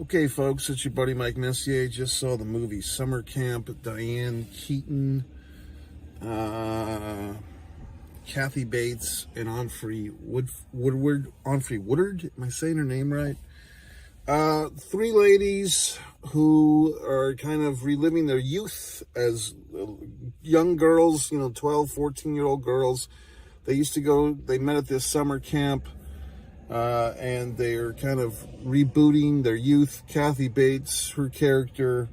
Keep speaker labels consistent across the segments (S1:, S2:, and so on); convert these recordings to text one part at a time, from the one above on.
S1: Okay, folks, it's your buddy Mike Messier. Just saw the movie Summer Camp. Diane Keaton, Kathy Bates, and Woodward. Am I saying her name right? Three ladies who are kind of reliving their youth as young girls, 12, 14-year-old girls. They met at this summer camp. And they're kind of rebooting their youth. Kathy Bates, her character,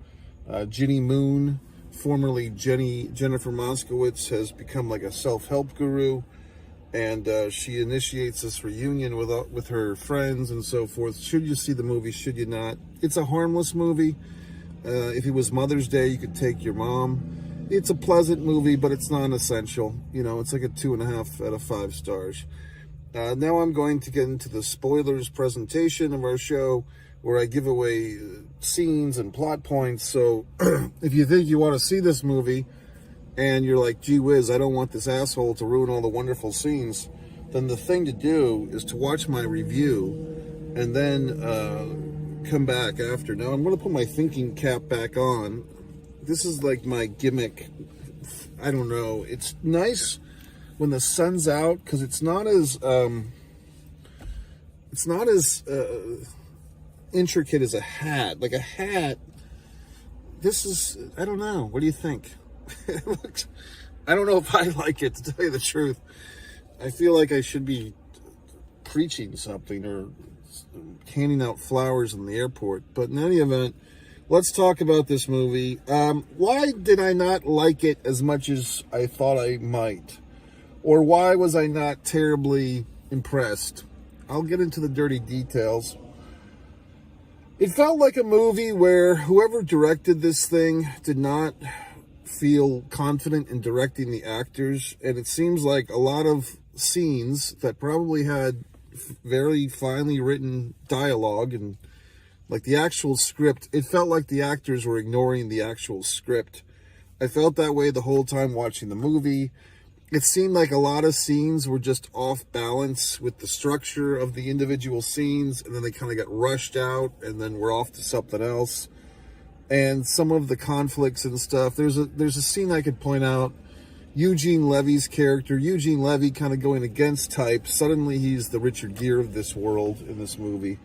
S1: Ginny Moon, formerly Jennifer Moskowitz, has become like a self-help guru, and she initiates this reunion with her friends and so forth. Should you see the movie? Should you not? It's a harmless movie. If it was Mother's Day, you could take your mom. It's a pleasant movie, but it's not essential. It's like a 2.5 out of 5 stars. Now I'm going to get into the spoilers presentation of our show, where I give away scenes and plot points. So if you think you want to see this movie and you're like, gee whiz, I don't want this asshole to ruin all the wonderful scenes, then the thing to do is to watch my review and then come back after. Now I'm going to put my thinking cap back on. This is like my gimmick. I don't know. It's nice when the sun's out, because it's not as intricate as a hat. Like a hat, I don't know. What do you think? I don't know if I like it, to tell you the truth. I feel like I should be preaching something or handing out flowers in the airport. But in any event, let's talk about this movie. Why did I not like it as much as I thought I might? Or why was I not terribly impressed? I'll get into the dirty details. It felt like a movie where whoever directed this thing did not feel confident in directing the actors. And it seems like a lot of scenes that probably had very finely written dialogue and like the actual script, it felt like the actors were ignoring the actual script. I felt that way the whole time watching the movie. It seemed like a lot of scenes were just off balance with the structure of the individual scenes, and then they kind of got rushed out, and then we're off to something else. And some of the conflicts and stuff. There's a scene I could point out. Eugene Levy's character, Eugene Levy, kind of going against type. Suddenly he's the Richard Gere of this world in this movie.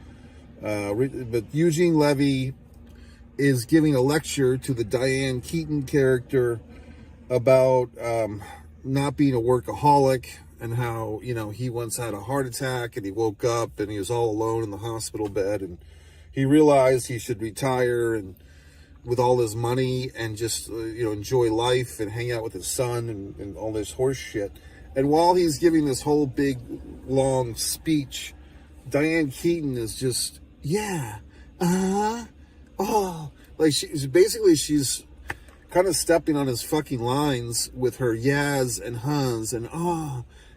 S1: But Eugene Levy is giving a lecture to the Diane Keaton character about not being a workaholic, and how, he once had a heart attack and he woke up and he was all alone in the hospital bed, and he realized he should retire and with all his money and just, enjoy life and hang out with his son and all this horse shit. And while he's giving this whole big, long speech, Diane Keaton is just, like she's kind of stepping on his fucking lines with her yas and huns and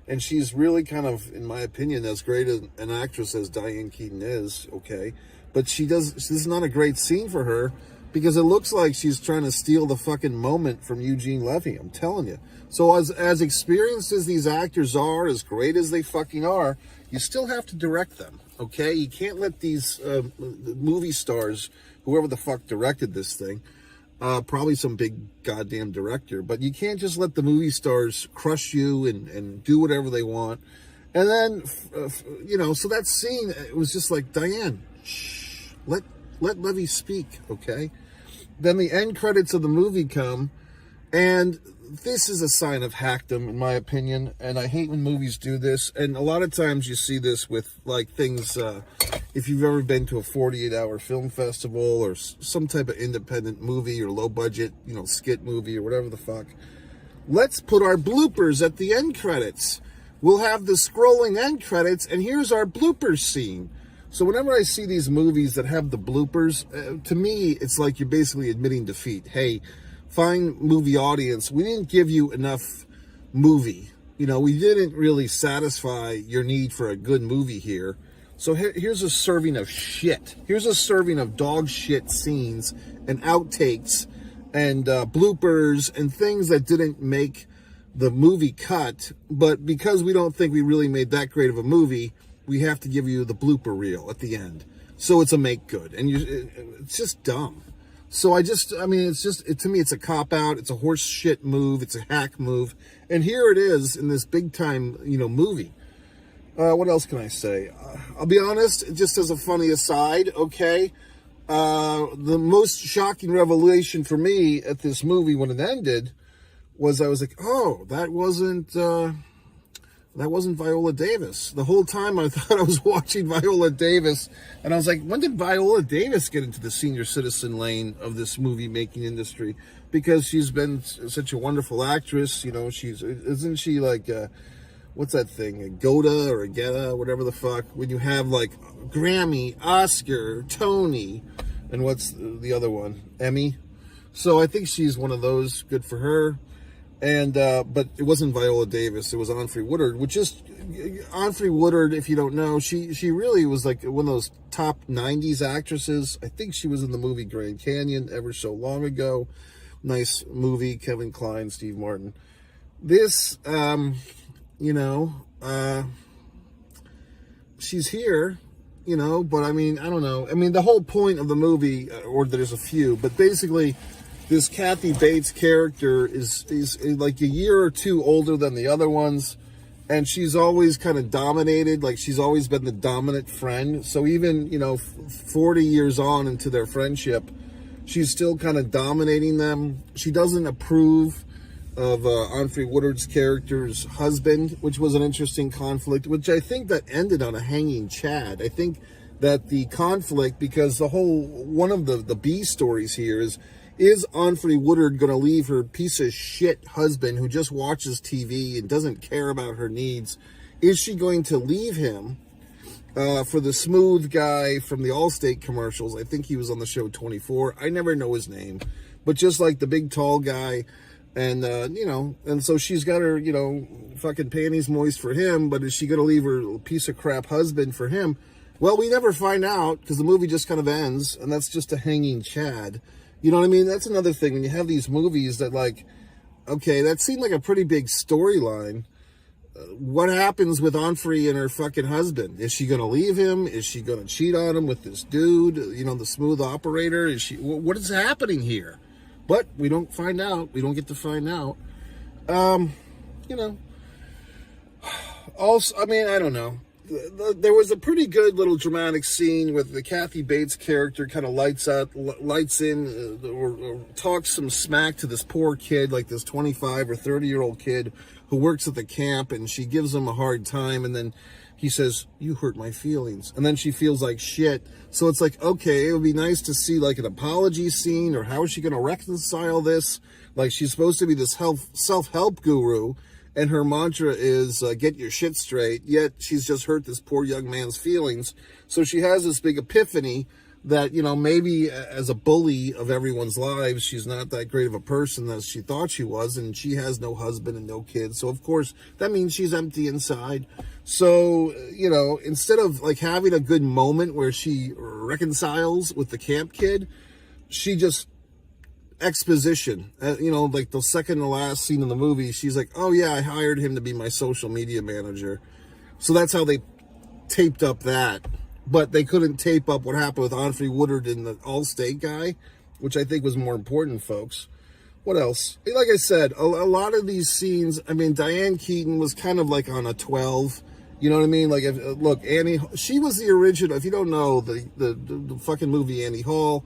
S1: and she's really kind of, in my opinion, as great an actress as Diane Keaton is, okay, but this is not a great scene for her, because it looks like she's trying to steal the fucking moment from Eugene Levy, I'm telling you. So as experienced as these actors are, as great as they fucking are, you still have to direct them, okay? You can't let these movie stars, whoever the fuck directed this thing, probably some big goddamn director, but you can't just let the movie stars crush you and do whatever they want. And then, so that scene, it was just like, Diane, shh, let Levy speak, okay? Then the end credits of the movie come, and this is a sign of hackdom, in my opinion, and I hate when movies do this. And a lot of times you see this with, like, things, if you've ever been to a 48-hour film festival or some type of independent movie or low-budget, skit movie or whatever the fuck, let's put our bloopers at the end credits. We'll have the scrolling end credits, and here's our bloopers scene. So whenever I see these movies that have the bloopers, to me, it's like you're basically admitting defeat. Hey, fine movie audience, we didn't give you enough movie. We didn't really satisfy your need for a good movie here. So here's a serving of shit. Here's a serving of dog shit scenes and outtakes and bloopers and things that didn't make the movie cut. But because we don't think we really made that great of a movie, we have to give you the blooper reel at the end. so it's a make good, and it's just dumb. So to me, it's a cop out. It's a horse shit move. It's a hack move. And here it is in this big time, movie. What else can I say? I'll be honest, just as a funny aside, okay? The most shocking revelation for me at this movie when it ended was I was like, oh, that wasn't Viola Davis. The whole time I thought I was watching Viola Davis, and I was like, when did Viola Davis get into the senior citizen lane of this movie making industry? Because she's been such a wonderful actress, isn't she like, what's that thing, a GOTA or a GETA, whatever the fuck, when you have like Grammy, Oscar, Tony, and what's the other one, Emmy? So I think she's one of those, good for her. And but it wasn't Viola Davis, it was Onfrey Woodard, which is Onfrey Woodard, if you don't know, she really was like one of those top 90s actresses. I think she was in the movie Grand Canyon ever so long ago. Nice movie, Kevin Kline, Steve Martin. This she's here, but I don't know. The whole point of the movie, or there's a few, but basically this Kathy Bates character is like a year or two older than the other ones, and she's always kind of dominated, like she's always been the dominant friend. So even, 40 years on into their friendship, she's still kind of dominating them. She doesn't approve of Onfrey Woodard's character's husband, which was an interesting conflict, which I think that ended on a hanging Chad. I think that the conflict, because one of the B stories here is Onfrey Woodard going to leave her piece of shit husband who just watches TV and doesn't care about her needs? Is she going to leave him for the smooth guy from the Allstate commercials? I think he was on the show 24. I never know his name, but just like the big tall guy. And, and so she's got her, fucking panties moist for him, but is she going to leave her piece of crap husband for him? Well, we never find out, because the movie just kind of ends, and that's just a hanging Chad. You know what I mean? That's another thing. When you have these movies that, like, okay, that seemed like a pretty big storyline. What happens with Onfrey and her fucking husband? Is she going to leave him? Is she going to cheat on him with this dude, the smooth operator? What is happening here? But we don't find out. We don't get to find out. Also, I don't know. There was a pretty good little dramatic scene with the Kathy Bates character kind of lights in, or talks some smack to this poor kid, like this 25 or 30-year-old kid who works at the camp, and she gives him a hard time, and then he says, "You hurt my feelings." And then she feels like shit. So it's like, okay, it would be nice to see like an apology scene, or how is she going to reconcile this? Like, she's supposed to be this self-help guru, and her mantra is get your shit straight, yet she's just hurt this poor young man's feelings. So she has this big epiphany that, maybe as a bully of everyone's lives, she's not that great of a person as she thought she was, and she has no husband and no kids. So, of course, that means she's empty inside. So, instead of, like, having a good moment where she reconciles with the camp kid, she just exposition, like the second to last scene in the movie, she's like, oh yeah, I hired him to be my social media manager. So that's how they taped up that. But they couldn't tape up what happened with Onfrey Woodard and the Allstate guy, which I think was more important, folks. What else? Like I said, a lot of these scenes, Diane Keaton was kind of like on a 12. You know what I mean? Like, look, Annie, she was the original. If you don't know the fucking movie Annie Hall,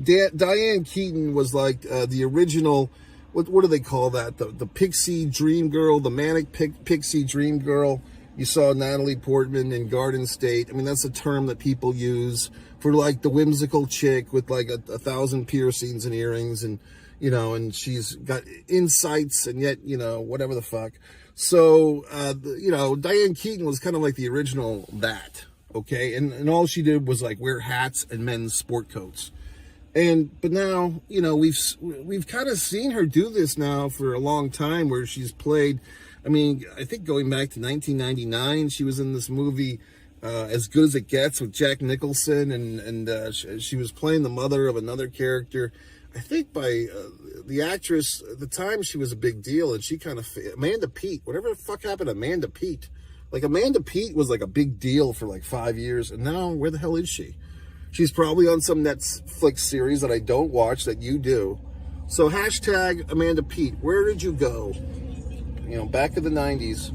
S1: Diane Keaton was like the original, what do they call that? The pixie dream girl, the manic pixie dream girl. You saw Natalie Portman in Garden State. That's a term that people use for like the whimsical chick with like a 1,000 piercings and earrings, and, and she's got insights, and yet, whatever the fuck. So, Diane Keaton was kind of like the original that, okay? And all she did was like wear hats and men's sport coats. But now, we've kind of seen her do this now for a long time, where she's played, I think going back to 1999, she was in this movie, As Good as It Gets, with Jack Nicholson, and she was playing the mother of another character. I think by the actress, at the time she was a big deal, and she kind of, Amanda Peet, whatever the fuck happened to Amanda Peet? Like, Amanda Peet was like a big deal for like 5 years, and now where the hell is she? She's probably on some Netflix series that I don't watch that you do. So hashtag Amanda Peet, where did you go? You know, back in the 90s.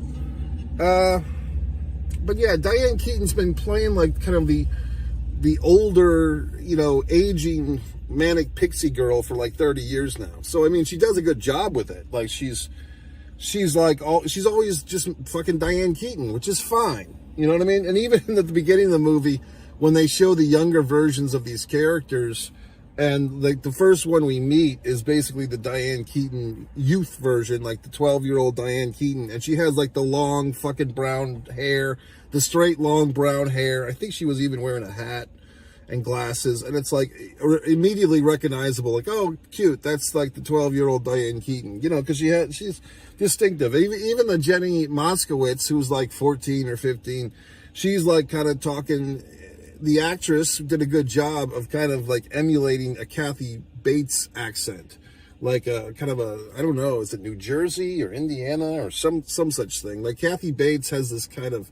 S1: But yeah, Diane Keaton's been playing like kind of the older, you know, aging manic pixie girl for like 30 years now. So I mean, she does a good job with it. Like she's always just fucking Diane Keaton, which is fine. You know what I mean? And even at the beginning of the movie, when they show the younger versions of these characters, and like the first one we meet is basically the Diane Keaton youth version, like the 12-year-old Diane Keaton, and she has like the long fucking brown hair, the straight long brown hair. I think she was even wearing a hat and glasses, and it's like immediately recognizable, like, oh, cute, that's like the 12-year-old Diane Keaton, you know, because she's distinctive. Even the Jenny Moskowitz, who's like 14 or 15, she's like kind of talking. The actress did a good job of kind of like emulating a Kathy Bates accent, like a kind of a, I don't know, is it New Jersey or Indiana or some such thing? Like Kathy Bates has this kind of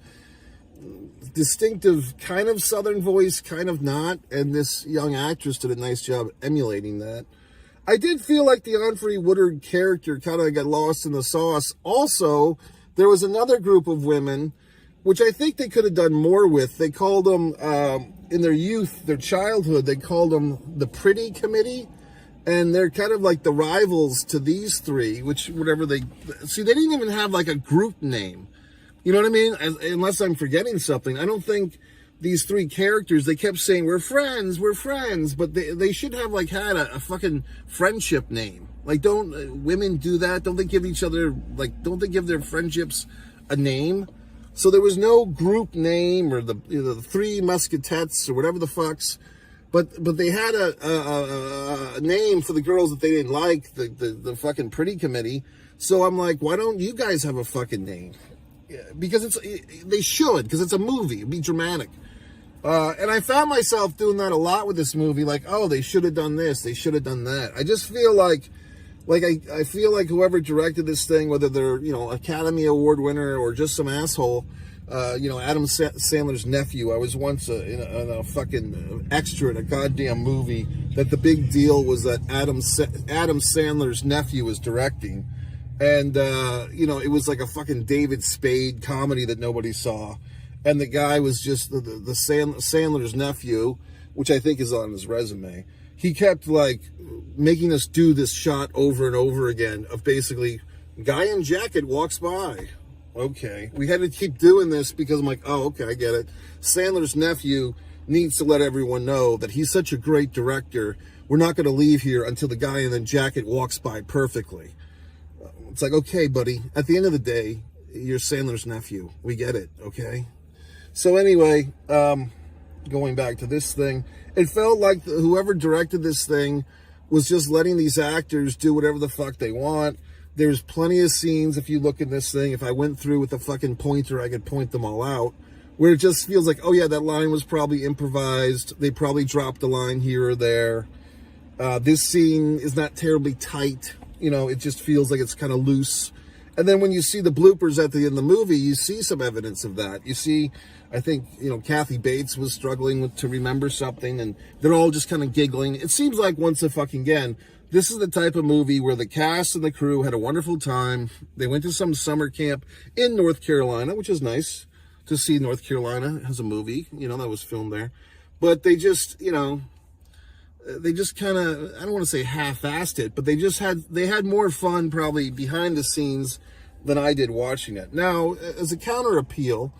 S1: distinctive kind of Southern voice, kind of not, and this young actress did a nice job emulating that. I did feel like the Onfrey Woodard character kind of got lost in the sauce. Also, there was another group of women, which I think they could have done more with. They called them, in their youth, their childhood, they called them the Pretty Committee. And they're kind of like the rivals to these three, which whatever they... See, they didn't even have like a group name. You know what I mean? Unless I'm forgetting something. I don't think these three characters, they kept saying, we're friends. But they should have like had a fucking friendship name. Like, don't women do that? Don't they give each other, like, don't they give their friendships a name? So there was no group name or the Three Musketeers or whatever the fucks, but they had a name for the girls that they didn't like, the fucking Pretty Committee. So I'm like, why don't you guys have a fucking name? Yeah, because they should, because it's a movie. It'd be dramatic. And I found myself doing that a lot with this movie. Like, oh, they should have done this. They should have done that. I just feel like I feel like whoever directed this thing, whether they're, you know, Academy Award winner or just some asshole, you know, Adam Sandler's nephew. I was once in a fucking extra in a goddamn movie that the big deal was that Adam Sandler's nephew was directing. And, you know, it was like a fucking David Spade comedy that nobody saw. And the guy was just the Sandler's nephew, which I think is on his resume. He kept like making us do this shot over and over again of basically guy in jacket walks by. Okay. We had to keep doing this because I'm like, oh, okay, I get it. Sandler's nephew needs to let everyone know that he's such a great director. We're not going to leave here until the guy in the jacket walks by perfectly. It's like, okay, buddy, at the end of the day, you're Sandler's nephew. We get it, okay? So anyway, going back to this thing, it felt like whoever directed this thing was just letting these actors do whatever the fuck they want. There's plenty of scenes, if you look at this thing, if I went through with a fucking pointer, I could point them all out, where it just feels like, oh yeah, that line was probably improvised. They probably dropped a line here or there. This scene is not terribly tight. You know, it just feels like it's kind of loose. And then when you see the bloopers at the end of the movie, you see some evidence of that. You see, I think, you know, Kathy Bates was struggling to remember something, and they're all just kind of giggling. It seems like, once again, this is the type of movie where the cast and the crew had a wonderful time. They went to some summer camp in North Carolina, which is nice to see. North Carolina has a movie, you know, that was filmed there. But they just, you know, they just kind of, I don't want to say half-assed it, but they had more fun probably behind the scenes than I did watching it. Now, as a counter appeal,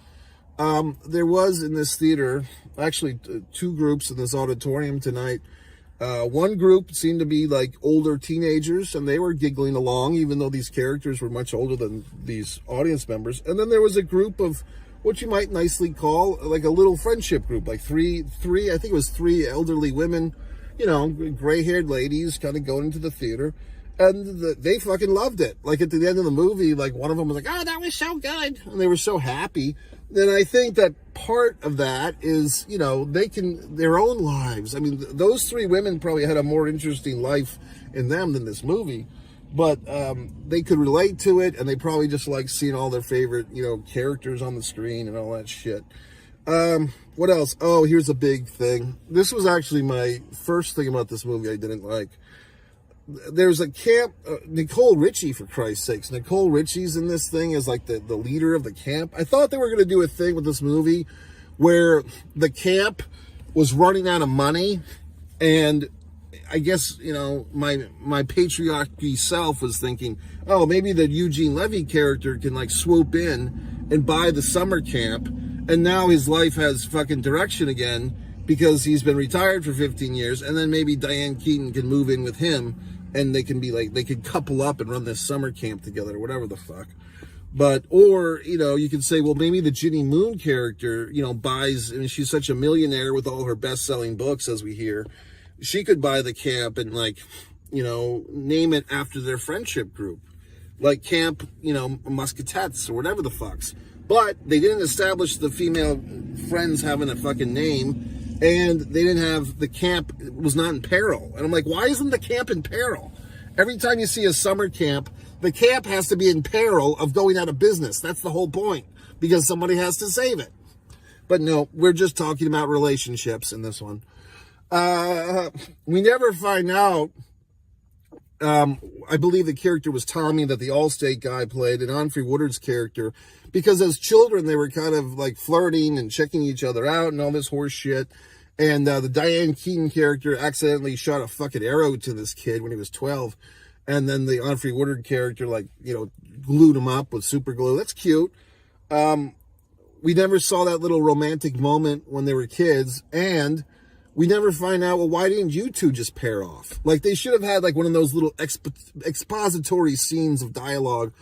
S1: there was in this theater, actually two groups in this auditorium tonight. One group seemed to be like older teenagers, and they were giggling along, even though these characters were much older than these audience members. And then there was a group of what you might nicely call like a little friendship group, like three, I think it was three elderly women, you know, gray-haired ladies kind of going into the theater, and they fucking loved it. Like at the end of the movie, like one of them was like, oh, that was so good, and they were so happy. Then I think that part of that is, you know, they can, their own lives. I mean, those three women probably had a more interesting life in them than this movie, but they could relate to it, and they probably just like seeing all their favorite, you know, characters on the screen and all that shit. What else? Oh, here's a big thing. This was actually my first thing about this movie I didn't like. There's a camp, Nicole Richie, for Christ's sakes. Nicole Richie's in this thing as like the leader of the camp. I thought they were going to do a thing with this movie where the camp was running out of money, and I guess, you know, my patriarchy self was thinking, oh, maybe the Eugene Levy character can like swoop in and buy the summer camp, and now his life has fucking direction again because he's been retired for 15 years, and then maybe Diane Keaton can move in with him, and they can be like, they could couple up and run this summer camp together, or whatever the fuck. But, or, you know, you could say, well, maybe the Ginny Moon character, you know, buys, I mean, she's such a millionaire with all her best-selling books, as we hear. She could buy the camp and, like, you know, name it after their friendship group. Like Camp, you know, Musketeers, or whatever the fucks. But they didn't establish the female friends having a fucking name, and they didn't have, the camp was not in peril. And I'm like, why isn't the camp in peril? Every time you see a summer camp, the camp has to be in peril of going out of business. That's the whole point, because somebody has to save it. But no, we're just talking about relationships in this one. We never find out, I believe the character was Tommy that the Allstate guy played, and Humphrey Woodard's character, because as children they were kind of like flirting and checking each other out and all this horse shit. And the Diane Keaton character accidentally shot a fucking arrow to this kid when he was 12. And then the Humphrey Woodard character, like, you know, glued him up with super glue. That's cute. We never saw that little romantic moment when they were kids. And we never find out, well, why didn't you two just pair off? Like, they should have had, like, one of those little expository scenes of dialogue.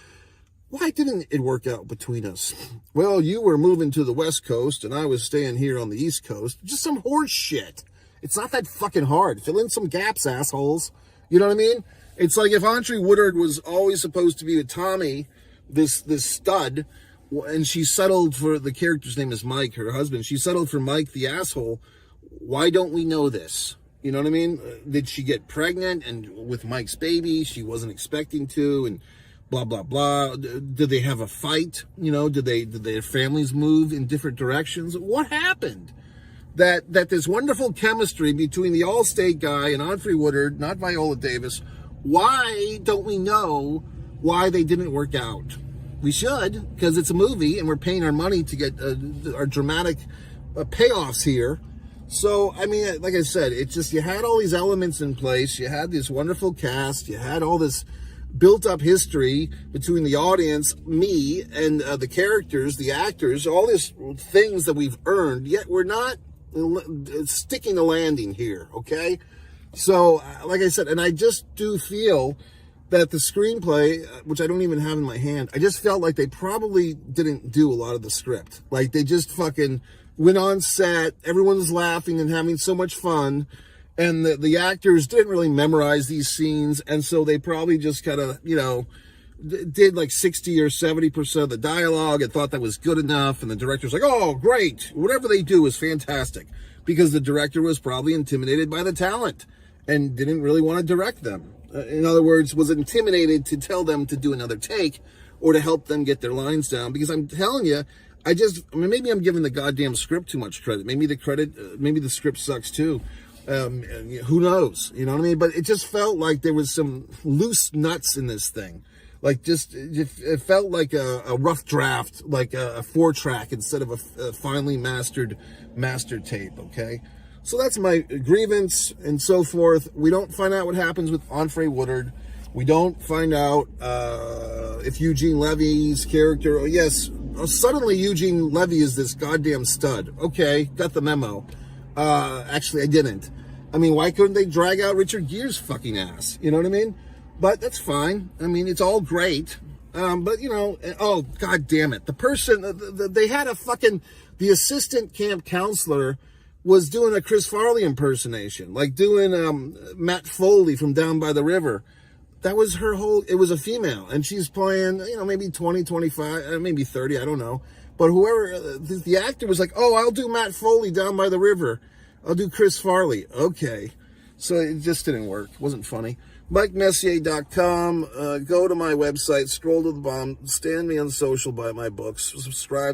S1: Why didn't it work out between us? Well, you were moving to the West Coast, and I was staying here on the East Coast. Just some horse shit. It's not that fucking hard. Fill in some gaps, assholes. You know what I mean? It's like if Humphrey Woodard was always supposed to be with Tommy, this stud, and she settled for, the character's name is Mike, her husband. She settled for Mike, the asshole. Why don't we know this? You know what I mean? Did she get pregnant and with Mike's baby? She wasn't expecting to, and blah, blah, blah. Did they have a fight? You know, did their families move in different directions? What happened? That this wonderful chemistry between the Allstate guy and Humphrey Woodard, not Viola Davis, why don't we know why they didn't work out? We should, because it's a movie and we're paying our money to get our dramatic payoffs here. So, I mean, like I said, it's just, you had all these elements in place. You had this wonderful cast. You had all this built-up history between the audience, me, and the characters, the actors, all these things that we've earned, yet we're not sticking the landing here, okay? So, like I said, and I just do feel that the screenplay, which I don't even have in my hand, I just felt like they probably didn't do a lot of the script. Like, they just fucking went on set, everyone was laughing and having so much fun, and the actors didn't really memorize these scenes, and so they probably just kind of, you know, did like 60 or 70% of the dialogue and thought that was good enough, and the director's like, oh, great, whatever they do is fantastic, because the director was probably intimidated by the talent and didn't really want to direct them. In other words, was intimidated to tell them to do another take or to help them get their lines down, because I'm telling you, I mean, maybe I'm giving the goddamn script too much credit. Maybe the script sucks too. Who knows? You know what I mean? But it just felt like there was some loose nuts in this thing. Like, just, it felt like a rough draft, like a 4-track instead of a finely mastered master tape, okay? So that's my grievance and so forth. We don't find out what happens with Humphrey Woodard. We don't find out if Eugene Levy's character, oh yes, suddenly Eugene Levy is this goddamn stud. Okay, got the memo. Actually, I didn't. I mean, why couldn't they drag out Richard Gere's fucking ass? You know what I mean? But that's fine. I mean, it's all great. But, you know, oh, god damn it. The person, they had a fucking, the assistant camp counselor was doing a Chris Farley impersonation, like doing Matt Foley from Down by the River. That was her whole, it was a female, and she's playing, you know, maybe 20, 25, maybe 30, I don't know. But whoever, the actor was like, oh, I'll do Matt Foley Down by the River. I'll do Chris Farley. Okay. So it just didn't work. It wasn't funny. MikeMessier.com. Go to my website, scroll to the bottom, stand me on social, buy my books, subscribe.